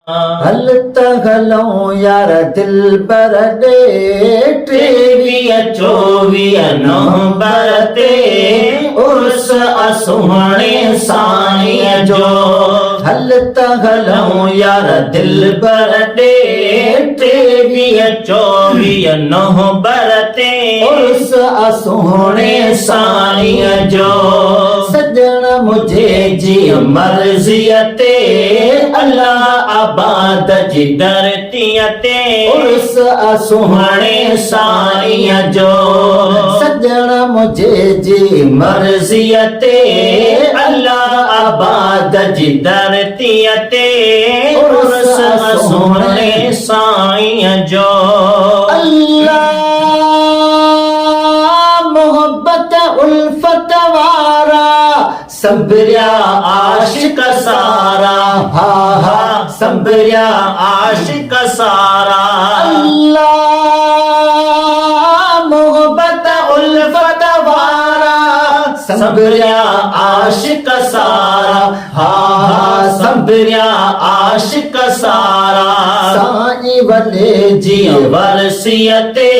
हलत हलऊं यार दिल बर ॾे 23-24 नवंबर ते उर्स सुहाणे साईं जो। हलत हलऊं यार दिल बर ॾे 23-24 नवंबर ते उर्स सुहाणे साईं जो। सजण मुझे जी मर्ज़ीअ ते अल्लाह आबाद जी धरतीअ ते उर्स सुहाणे साईं जो। सजण मुझे जी मर्ज़ीअ ते अल्लाह आबाद जी धरतीअ ते उर्स सुहाणे साईं जो। अल्लाह मोहब्बत उल्फत वारा संभरिया आशिक सारा, हा हा संभरिया आशिक सारा। अल्लाह मोहब्बत उल्फत वारा संभरिया आशिक सारा, हा हा संभरिया आशिक सारा। साईं वॾे जी वरसीअ ते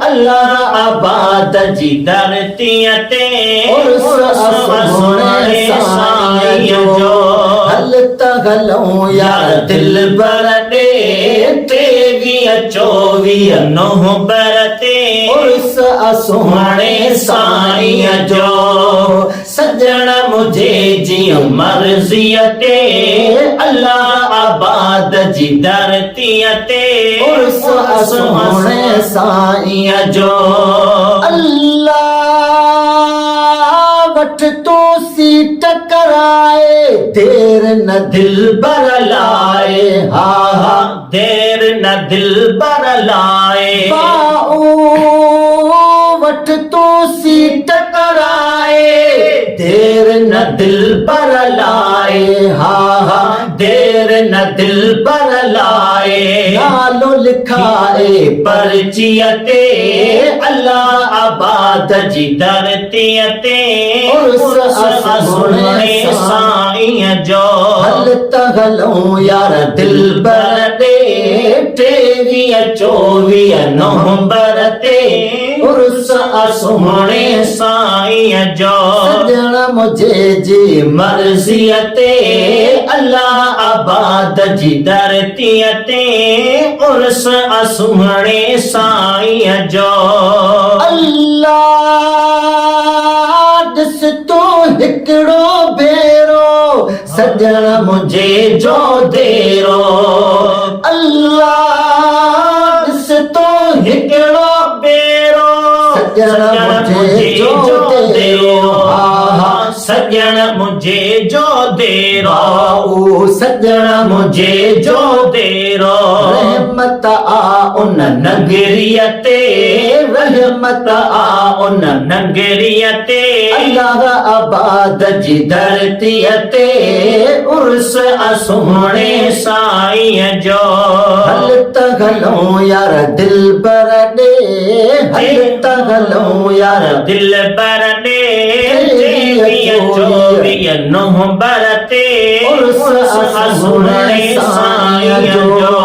अल्लाह आबाद जी धरतीअ ते सुहाणे साईं जो। हलत हलऊं यार दिल बर ॾे 23-24 नवंबर ते उर्स सुहाणे साईं जो। सजण मुझे जी मर्ज़ीअ ते अल्लाह आबाद जी धरतीअ ते उर्स सुहाणे साईं जो। अल्लाह वठ तो सीट कराए देर न दिल बर लाए, हा हा देर न दिल बर लाए। बाऊ वठ तो सीट कराए देर न दिल बर लाए, हा हा देर न दिल बर लाए। नालो लिखाए पर्चीअ ते अल्लाह आबाद जी धरतीअ ते उर्स सुहाणे साईं जो। हलत हलऊं यार दिल बर ॾे 23-24 नवंबर ते उर्स सुहाणे साईं जो। सजण मुझे जी मर्ज़ीअ ते अल्लाह आबाद जी धरतीअ ते उर्स सुहाणे साईं जो। अल्लाह ॾिस तो हिकिड़ो भेरो सजण मुझे जो देरो। अल्लाह ॾिस तो हिकिड़ो बेरो सजण मुझे जो देरो। हा हा सजण मुझे जो देरो। सजण मुझे जो देरो। रहमत आ उन नगरीअ ते रहमत आ उन नगरीअ ते अल्लाह आबाद जी धरतीअ ते उर्स सुहाणे साईं जो। हलत हलऊं यार दिल बर ॾे हलत हलऊं यार दिल बर ॾे 23-24 नवंबर ते उर्स सुहाणे साईं जो।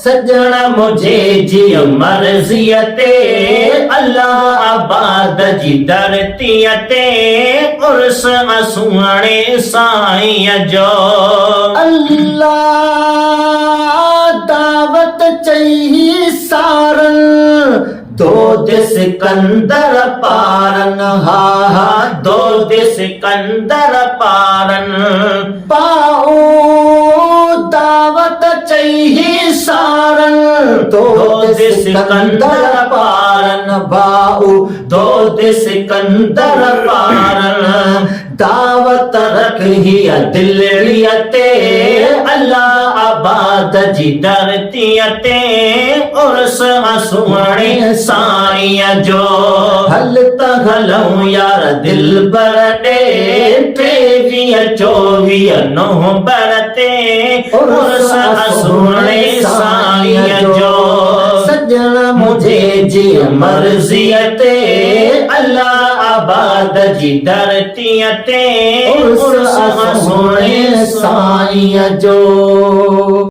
सजण मुझे जी मर्ज़ीअ ते अल्लाह आबाद जी धरतीअ ते उर्स सुहाणे साईं जो। अल्लाह दावत चई सारन दो सिकंदर पारन, हा हा दो सिकंदर पारन। पाओ दावत चई सारन दो सिकंदर पारन, बाऊ दो सिकंदर पारन। दावत रखी दिलड़ीअ ते अल्लाह आबाद जी धरतीअ ते उर्स सुहाणे साईं जो। हलत हलऊं यार दिल बर ॾे 23-24 नवंबर ते उर्स सुहाणे साईं जो। सजण मुझे जी मर्ज़ीअ ते अल्लाह आबाद जी धरतीअ ते उस सोहणे साईं जो